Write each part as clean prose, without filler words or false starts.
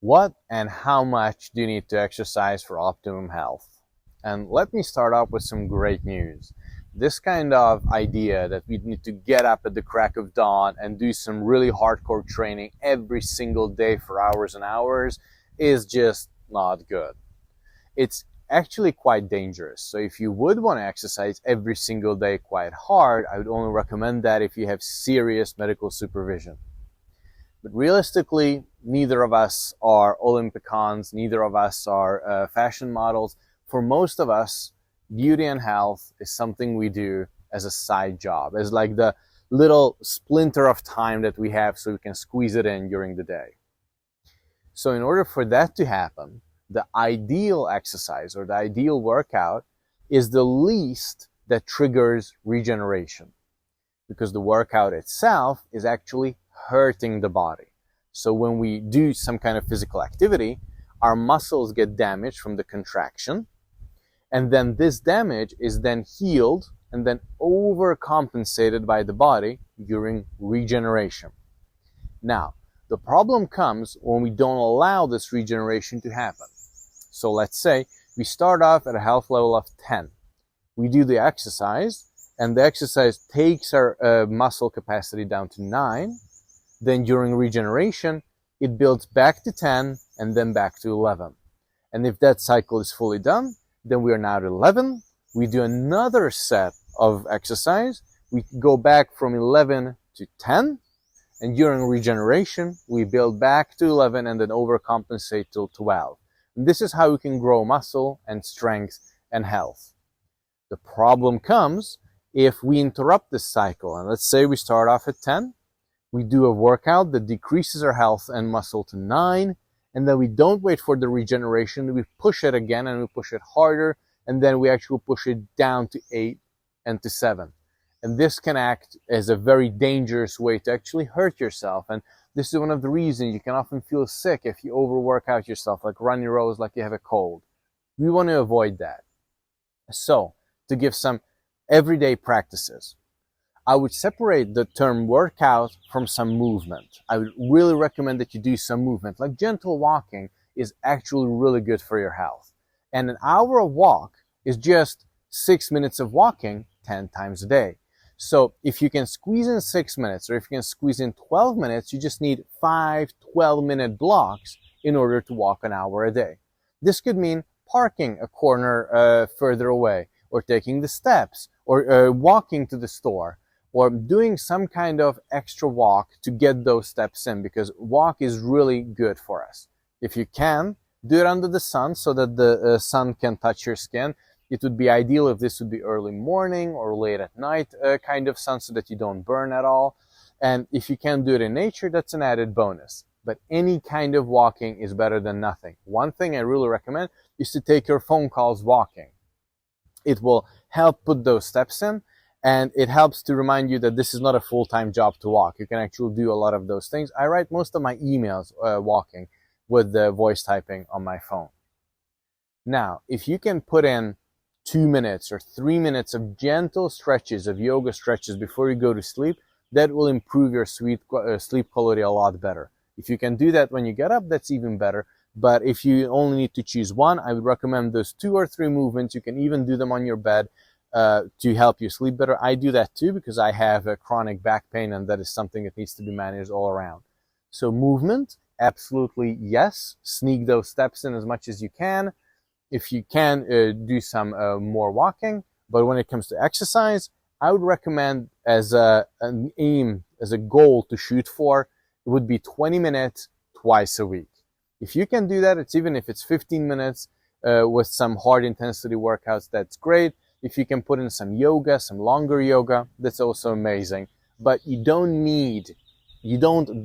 What and how much do you need to exercise for optimum health? And let me start off with some great news. This kind of idea that we need to get up at the crack of dawn and do some really hardcore training every single day for hours and hours is just not good. It's actually quite dangerous. So if you would want to exercise every single day quite hard, I would only recommend that if you have serious medical supervision. But realistically, neither of us are Olympicons, neither of us are fashion models. For most of us, beauty and health is something we do as a side job, as like the little splinter of time that we have so we can squeeze it in during the day. So in order for that to happen, the ideal exercise or the ideal workout is the least that triggers regeneration, because the workout itself is actually hurting the body. So when we do some kind of physical activity, our muscles get damaged from the contraction, and then this damage is then healed and then overcompensated by the body during regeneration. Now, the problem comes when we don't allow this regeneration to happen. So let's say we start off at a health level of 10. We do the exercise, and the exercise takes our muscle capacity down to 9. Then during regeneration, it builds back to 10 and then back to 11. And if that cycle is fully done, then we are now at 11. We do another set of exercise. We go back from 11 to 10. And during regeneration, we build back to 11 and then overcompensate till 12. And this is how we can grow muscle and strength and health. The problem comes if we interrupt this cycle. And let's say we start off at 10. We do a workout that decreases our health and muscle to 9, and then we don't wait for the regeneration. We push it again, and we push it harder, and then we actually push it down to 8 and to 7. And this can act as a very dangerous way to actually hurt yourself. And this is one of the reasons you can often feel sick if you overwork out yourself, like runny nose, like you have a cold. We want to avoid that. So, to give some everyday practices, I would separate the term workout from some movement. I would really recommend that you do some movement. Like gentle walking is actually really good for your health. And an hour of walk is just 6 minutes of walking 10 times a day. So if you can squeeze in 6 minutes, or if you can squeeze in 12 minutes, you just need 5 12-minute blocks in order to walk an hour a day. This could mean parking a corner further away, or taking the steps, or walking to the store, or doing some kind of extra walk to get those steps in, because walk is really good for us. If you can, do it under the sun so that the sun can touch your skin. It would be ideal if this would be early morning or late at night kind of sun, so that you don't burn at all. And if you can do it in nature, that's an added bonus. But any kind of walking is better than nothing. One thing I really recommend is to take your phone calls walking. It will help put those steps in, and it helps to remind you that this is not a full-time job to walk. You can actually do a lot of those things. I write most of my emails walking with the voice typing on my phone. Now, if you can put in 2 minutes or 3 minutes of gentle stretches, of yoga stretches before you go to sleep, that will improve your sleep quality a lot better. If you can do that when you get up, that's even better. But if you only need to choose one, I would recommend those 2 or 3 movements. You can even do them on your bed to help you sleep better. I do that too because I have a chronic back pain, and that is something that needs to be managed all around. So movement, absolutely yes. Sneak those steps in as much as you can. If you can, do some more walking. But when it comes to exercise, I would recommend as an aim, as a goal to shoot for, it would be 20 minutes twice a week. If you can do that, it's even if it's 15 minutes with some hard intensity workouts, that's great. If you can put in some yoga, some longer yoga, that's also amazing. But you don't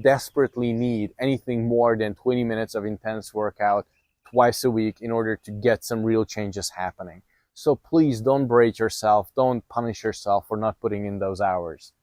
desperately need anything more than 20 minutes of intense workout twice a week in order to get some real changes happening. So please don't berate yourself, don't punish yourself for not putting in those hours.